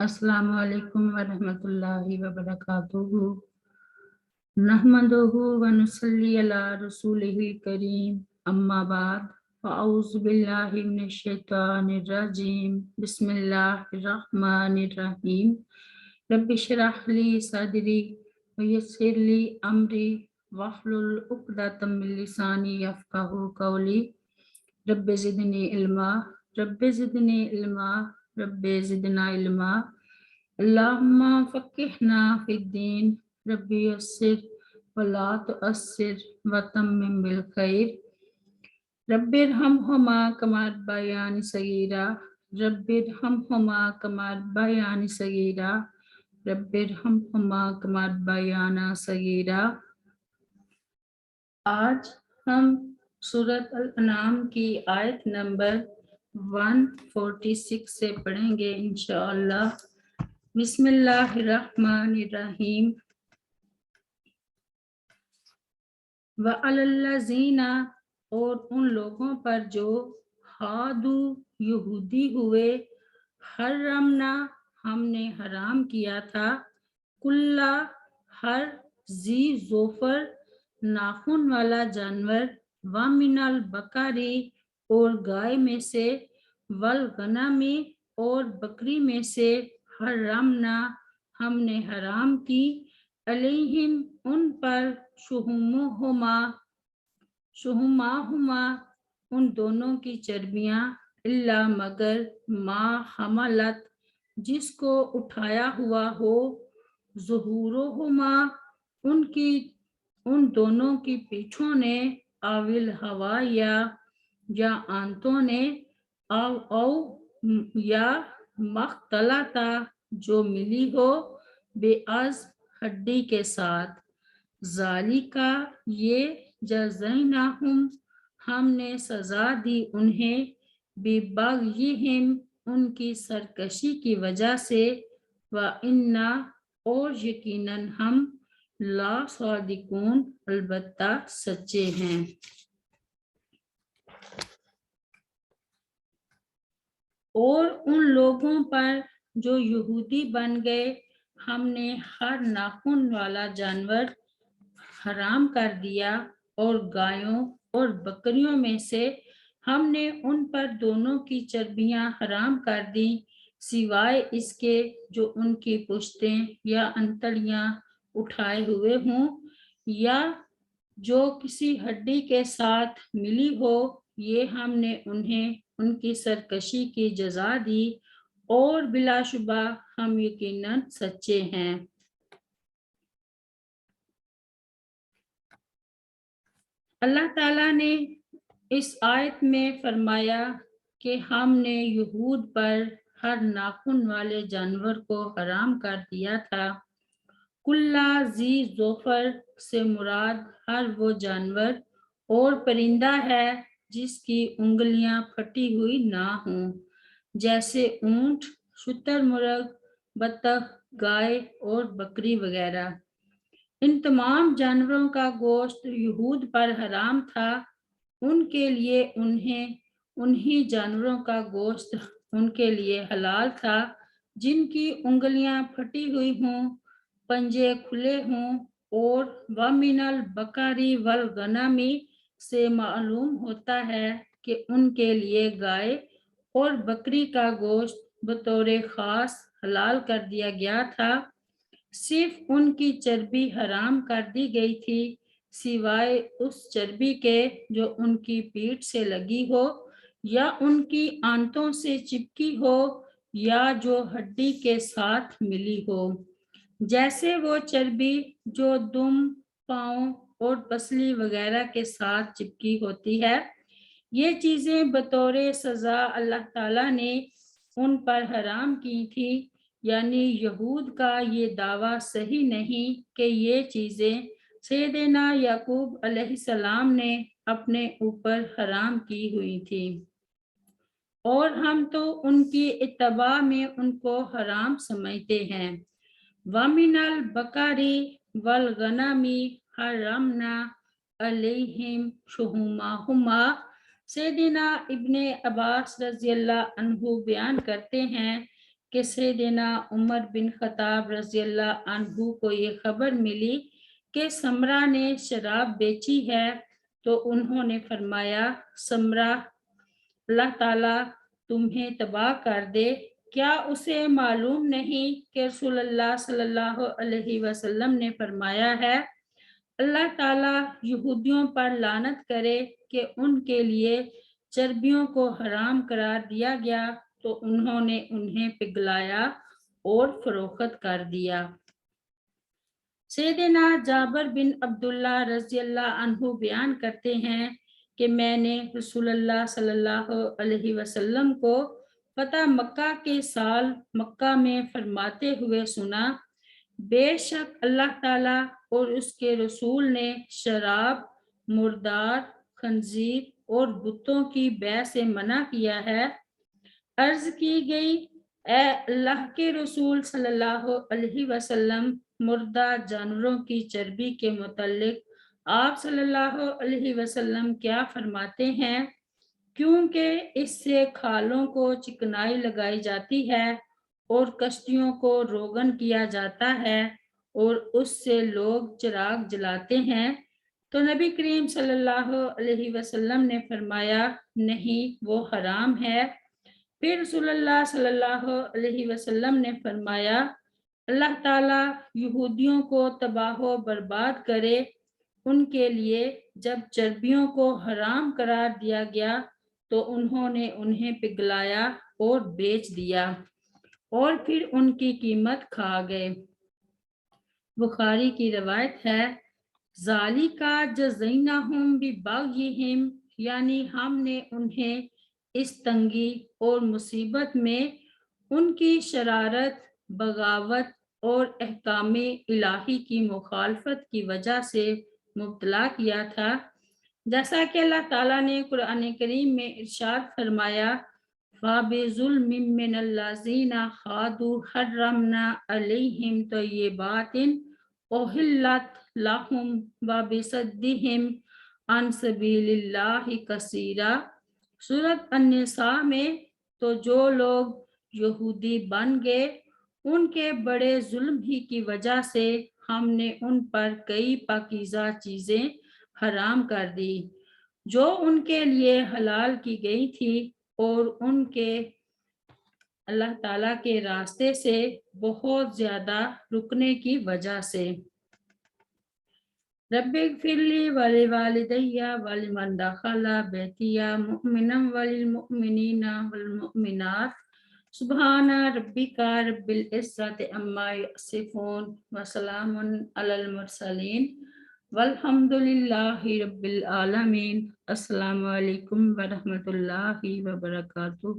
अस्सलामु अलैकुम वरहमतुल्लाहि वबरकातुहू। नहमदुहु व नुसल्ली अला रसूलिहिल करीम। अम्मा बाद फ़अऊज़ु बिल्लाहि मिनश शैतानिर रजीम। बिस्मिल्लाहिर रहमानिर रहीम। रब्बि इश्रह ली सदरी व यस्सिर ली अमरी वहलुल उक़दतम मिन लिसानी यफ़क़हू क़ौली। Rabbi ज़िदनी इल्मा rabbi ज़िदनी इल्मा rabbi ज़िदना इल्मा। अल्लाहुम्मा फ़क़्क़िहना फ़िद्दीन। रब्बि यस्सिर वला तुअस्सिर व तम्मिम बिल खैर। रब्बिरहमहुमा कमा रब्बयानी सगीरा। रब्बिरहमहुमा कमा रब्बयानी सगीरा। रब्बिरहमहुमा कमा रब्बयाना सगीरा। आज हम सूरत अल-अनाम की आयत नंबर 146 से पढ़ेंगे इंशाअल्लाह। बिस्मिल्लाहिर्रहमानिर्रहीम। व अलल्लज़ीना, और उन लोगों पर जो हादू यहूदी हुए, हर्रमना, हमने हराम किया था, कुल्ला, हर जी जोफर, नाखून वाला जानवर, व मिनल बकारी, और गाय में से, वल गनामी, और बकरी में से, हर्रमना, हमने हराम की, अलैहिम, उन पर, शुहुमाहुमा, उन दोनों की चर्बियाँ, इल्ला मगर, मा हमलत, जिसको उठाया हुआ हो, ज़ुहूरुहुमा, उन दोनों की पीठों ने, आविल हवा, या आंतों ने, या मख्तलता, जो मिली हो, बेअज़, हड्डी के साथ। ज़ालिका, ये, जज़ैनाहुम, हमने सजा दी उन्हें, बिबग़यिहिम, उनकी सरकशी की वजह से, व इन्ना, और यकीनन हम, ला सादिकून, अलबत्ता सच्चे हैं। और उन लोगों पर जो यहूदी बन गए, हमने हर नाखून वाला जानवर हराम कर दिया, और गायों और बकरियों में से हमने उन पर दोनों की चर्बियां हराम कर दी, सिवाय इसके जो उनकी पुश्तें या अंतड़ियां उठाए हुए हों, या जो किसी हड्डी के साथ मिली हो, ये हमने उन्हें उनकी सरकशी की जजा दी, और बिलाशुबा हम यकीनन सच्चे हैं। अल्लाह ताला ने इस आयत में फरमाया कि हमने यहूद पर हर नाखून वाले जानवर को हराम कर दिया था। कुल्ला जी जोफर से मुराद हर वो जानवर और परिंदा है जिसकी उंगलियां फटी हुई ना हों, जैसे ऊंट, शुतुरमुर्ग, बतख, गाय और बकरी वगैरह। इन तमाम जानवरों का गोश्त यहूद पर हराम था। उनके लिए उन्हीं जानवरों का गोश्त उनके लिए हलाल था जिनकी उंगलियां फटी हुई हों, पंजे खुले हों, और वमिनल बकारी वल गनामी से मालूम होता है कि उनके लिए गाय और बकरी का गोश्त बतौर खास हलाल कर दिया गया था। सिर्फ उनकी चर्बी हराम कर दी गई थी, सिवाय उस चर्बी के जो उनकी पीठ से लगी हो, या उनकी आंतों से चिपकी हो, या जो हड्डी के साथ मिली हो, जैसे वो चर्बी जो दुम, पाँव और पसली वगैरह के साथ चिपकी होती है। ये चीज़ें बतौर सज़ा अल्लाह ताला ने उन पर हराम की थी, यानी यहूद का ये दावा सही नहीं कि ये चीज़ें सैयदना याकूब अलैहिस्सलाम ने अपने ऊपर हराम की हुई थी, और हम तो उनकी इत्तबा में उनको हराम समझते हैं। वमिनल बकारी वल गनामी हरमना अलैहिम शुहुमाहुमा। सैयदना इब्ने अब्बास रज़ियल्लाहु अन्हु बयान करते हैं کہ سیدنا عمر بن خطاب رضی اللہ عنہ کو یہ خبر ملی کہ سمرہ نے شراب بیچی ہے، تو انہوں نے فرمایا، سمرہ، اللہ تعالیٰ تمہیں تباہ کر دے، کیا اسے معلوم نہیں کہ رسول اللہ صلی اللہ علیہ وسلم نے فرمایا ہے، اللہ تعالیٰ یہودیوں پر لعنت کرے کہ ان کے لیے چربیوں کو حرام قرار دیا گیا تو انہوں نے انہیں پگھلایا اور فروخت کر دیا۔ سیدنا جابر بن عبداللہ رضی اللہ عنہ بیان کرتے ہیں کہ میں نے رسول اللہ صلی اللہ علیہ وسلم کو فتح مکہ کے سال مکہ میں فرماتے ہوئے سنا، بے شک اللہ تعالیٰ اور اس کے رسول نے شراب، مردار، خنزیر اور بتوں کی بیع سے منع کیا ہے۔ عرض کی گئی، اے اللہ کے رسول صلی اللہ علیہ وسلم، مردہ جانوروں کی چربی کے متعلق آپ صلی اللہ علیہ وسلم کیا فرماتے ہیں؟ کیونکہ اس سے کھالوں کو چکنائی لگائی جاتی ہے اور کشتیوں کو روغن کیا جاتا ہے اور اس سے لوگ چراغ جلاتے ہیں، تو نبی کریم صلی اللہ علیہ وسلم نے فرمایا، نہیں، وہ حرام ہے۔ پھر رسول اللہ صلی اللہ علیہ وسلم نے فرمایا، اللہ تعالیٰ یہودیوں کو تباہ و برباد کرے، ان کے لیے جب چربیوں کو حرام قرار دیا گیا تو انہوں نے انہیں پگھلایا اور بیچ دیا اور پھر ان کی قیمت کھا گئے۔ بخاری کی روایت ہے، ذالک جزیناہم ببغیہم، یعنی ہم نے انہیں اس تنگی اور مصیبت میں ان کی شرارت، بغاوت اور احکام الہی کی مخالفت کی وجہ سے مبتلا کیا تھا، جیسا کہ اللہ تعالیٰ نے قرآن کریم میں ارشاد فرمایا، فَبِظُلْمٍ مِّنَ الَّذِينَ هَادُوا حَرَّمْنَا عَلَيْهِمْ طَيِّبَاتٍ أُحِلَّتْ لَهُمْ وَبِصَدِّهِمْ عَنْ سَبِيلِ اللَّهِ كَثِيرًا۔ سورۃ النساء میں، تو جو لوگ یہودی بن گئے، ان کے بڑے ظلم ہی کی وجہ سے ہم نے ان پر کئی پاکیزہ چیزیں حرام کر دی جو ان کے لیے حلال کی گئی تھی، اور ان کے اللہ تعالیٰ کے راستے سے بہت زیادہ رکنے کی وجہ سے۔ رب اغفر لی ولوالدی ولمن دخل بیتی مؤمنا وللمؤمنین والمؤمنات، سبحان ربک رب العزت عما یصفون وسلام علی المرسلین والحمد للہ رب العالمین۔ السلام علیکم ورحمۃ اللہ وبرکاتہ۔